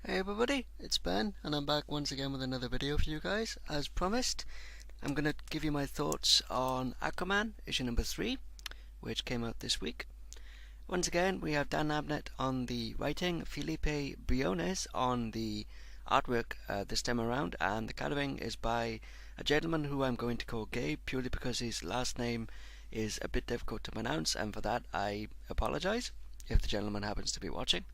Hey everybody, it's Ben, and I'm back once again with another video for you guys. As promised, I'm going to give you my thoughts on Aquaman, issue number 3, which came out this week. Once again, we have Dan Abnett on the writing, Felipe Briones on the artwork this time around, and the coloring is by a gentleman who I'm going to call Gabe, purely because his last name is a bit difficult to pronounce, and for that I apologise, if the gentleman happens to be watching.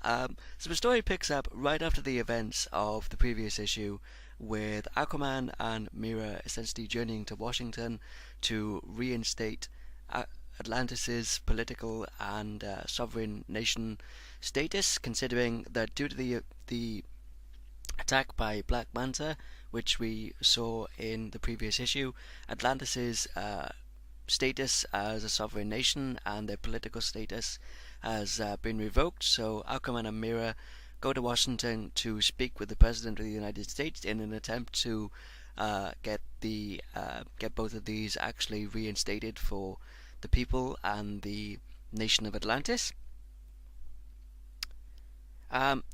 So the story picks up right after the events of the previous issue, with Aquaman and Mera essentially journeying to Washington to reinstate Atlantis's political and sovereign nation status, considering that due to the attack by Black Manta, which we saw in the previous issue, Atlantis's status as a sovereign nation and their political status has been revoked. So Aquaman and Mera go to Washington to speak with the President of the United States in an attempt to get both of these actually reinstated for the people and the nation of Atlantis.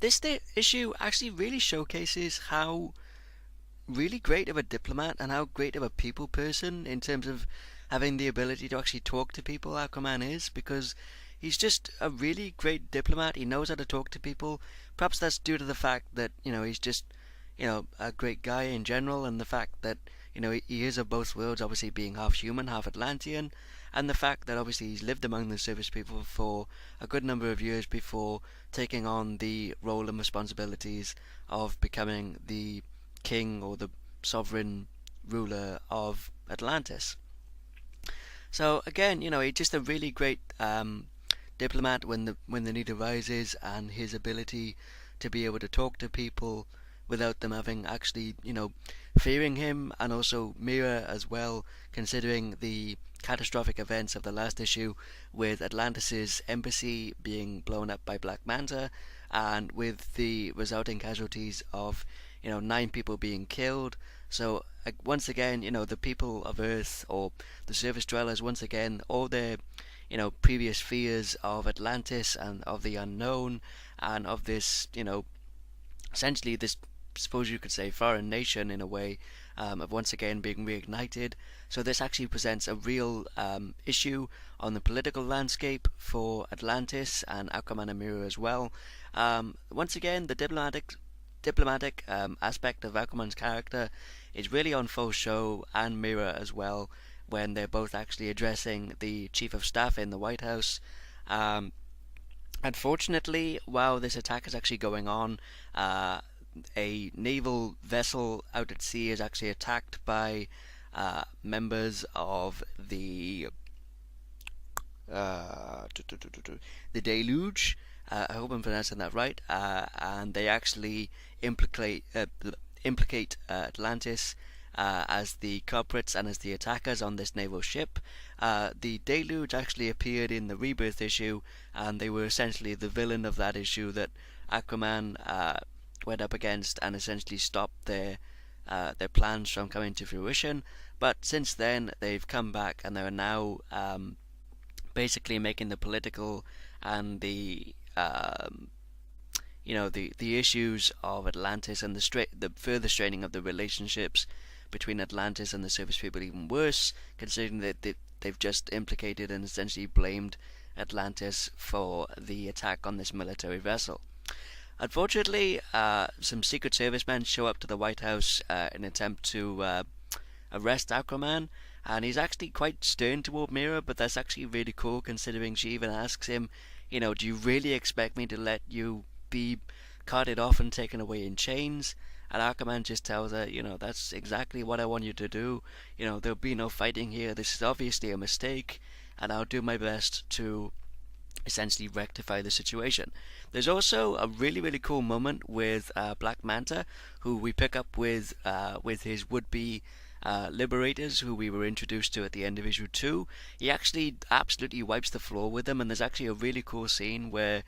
This issue actually really showcases how really great of a diplomat and how great of a people person, in terms of having the ability to actually talk to people, Aquaman is, because he's just a really great diplomat. He knows how to talk to people. Perhaps that's due to the fact that, he's just, a great guy in general, and the fact that, he is of both worlds, obviously being half human, half Atlantean, and the fact that obviously he's lived among the surface people for a good number of years before taking on the role and responsibilities of becoming the king or the sovereign ruler of Atlantis. So again, he's just a really great diplomat when the need arises, and his ability to be able to talk to people without them having actually, fearing him, and also Mera as well, considering the catastrophic events of the last issue, with Atlantis's embassy being blown up by Black Manta, and with the resulting casualties of 9 people being killed. So once again, the people of Earth, or the surface dwellers, once again, all their previous fears of Atlantis and of the unknown, and of this, essentially this, suppose you could say, foreign nation in a way, of once again being reignited. So this actually presents a real issue on the political landscape for Atlantis and Aquaman and Mera as well. Once again, the diplomatic aspect of Aquaman's character is really on full show, and Mera as well, when they're both actually addressing the chief of staff in the White House. Unfortunately, while this attack is actually going on, a naval vessel out at sea is actually attacked by members of the Deluge. I hope I'm pronouncing that right. And they actually implicate Atlantis as the culprits and as the attackers on this naval ship. The Deluge actually appeared in the Rebirth issue, and they were essentially the villain of that issue that Aquaman went up against, and essentially stopped their plans from coming to fruition. But since then, they've come back, and they're now basically making the political and the the issues of Atlantis and the further straining of the relationships between Atlantis and the surface people even worse, considering that they've just implicated and essentially blamed Atlantis for the attack on this military vessel. Unfortunately, some Secret Service men show up to the White House in an attempt to arrest Aquaman, and he's actually quite stern toward Mera, but that's actually really cool, considering she even asks him, do you really expect me to let you be carted off and taken away in chains? And Aquaman just tells her, that's exactly what I want you to do. There'll be no fighting here. This is obviously a mistake, and I'll do my best to essentially rectify the situation. There's also a really, really cool moment with Black Manta, who we pick up with his would-be liberators, who we were introduced to at the end of issue 2. He actually absolutely wipes the floor with them, and there's actually a really cool scene where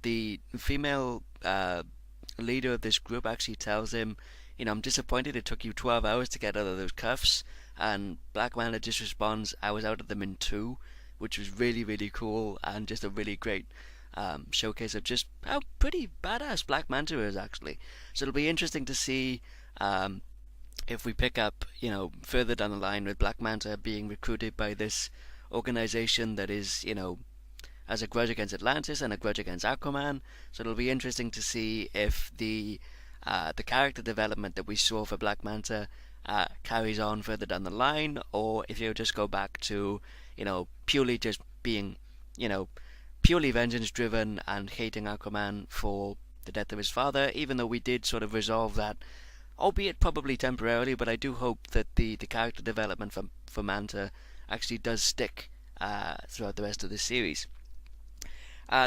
the female leader of this group actually tells him, I'm disappointed it took you 12 hours to get out of those cuffs, and Black Manta just responds, I was out of them in 2, which was really, really cool, and just a really great showcase of just how pretty badass Black Manta is actually. So it'll be interesting to see um, if we pick up, further down the line with Black Manta being recruited by this organization that is, has a grudge against Atlantis and a grudge against Aquaman. So it'll be interesting to see if the character development that we saw for Black Manta carries on further down the line, or if he'll just go back to, purely just being, you know, purely vengeance driven and hating Aquaman for the death of his father. Even though we did sort of resolve that, albeit probably temporarily, but I do hope that the character development for Manta actually does stick throughout the rest of the series.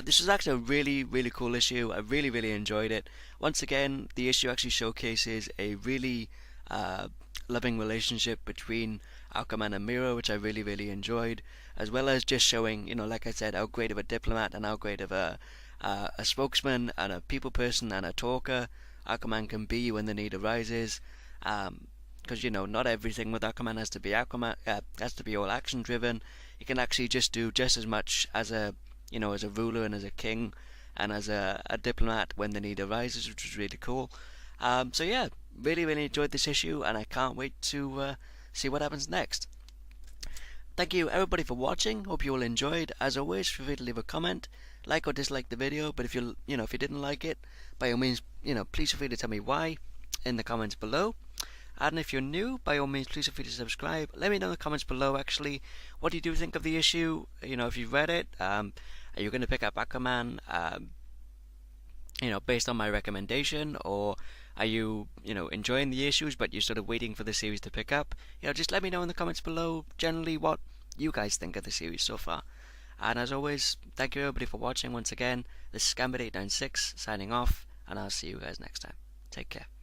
This was actually a really, really cool issue. I really, really enjoyed it. Once again, the issue actually showcases a really loving relationship between Aquaman and Miro, which I really, really enjoyed, as well as just showing, like I said, how great of a diplomat and how great of a spokesman and a people person and a talker Aquaman can be when the need arises. Because not everything with Aquaman has to be has to be all action driven. He can actually just do just as much as as a ruler and as a king and as a diplomat when the need arises, which was really cool. So yeah, really, really enjoyed this issue, and I can't wait to see what happens next. Thank you everybody for watching. Hope you all enjoyed. As always, feel free to leave a comment, like or dislike the video. But if if you didn't like it, by all means, please feel free to tell me why in the comments below. And if you're new, by all means, please feel free to subscribe. Let me know in the comments below, actually, what do you think of the issue? If you've read it, are you going to pick up Aquaman, based on my recommendation? Or are you, enjoying the issues, but you're sort of waiting for the series to pick up? Just let me know in the comments below, generally, what you guys think of the series so far. And as always, thank you everybody for watching once again. This is Scambit896 signing off, and I'll see you guys next time. Take care.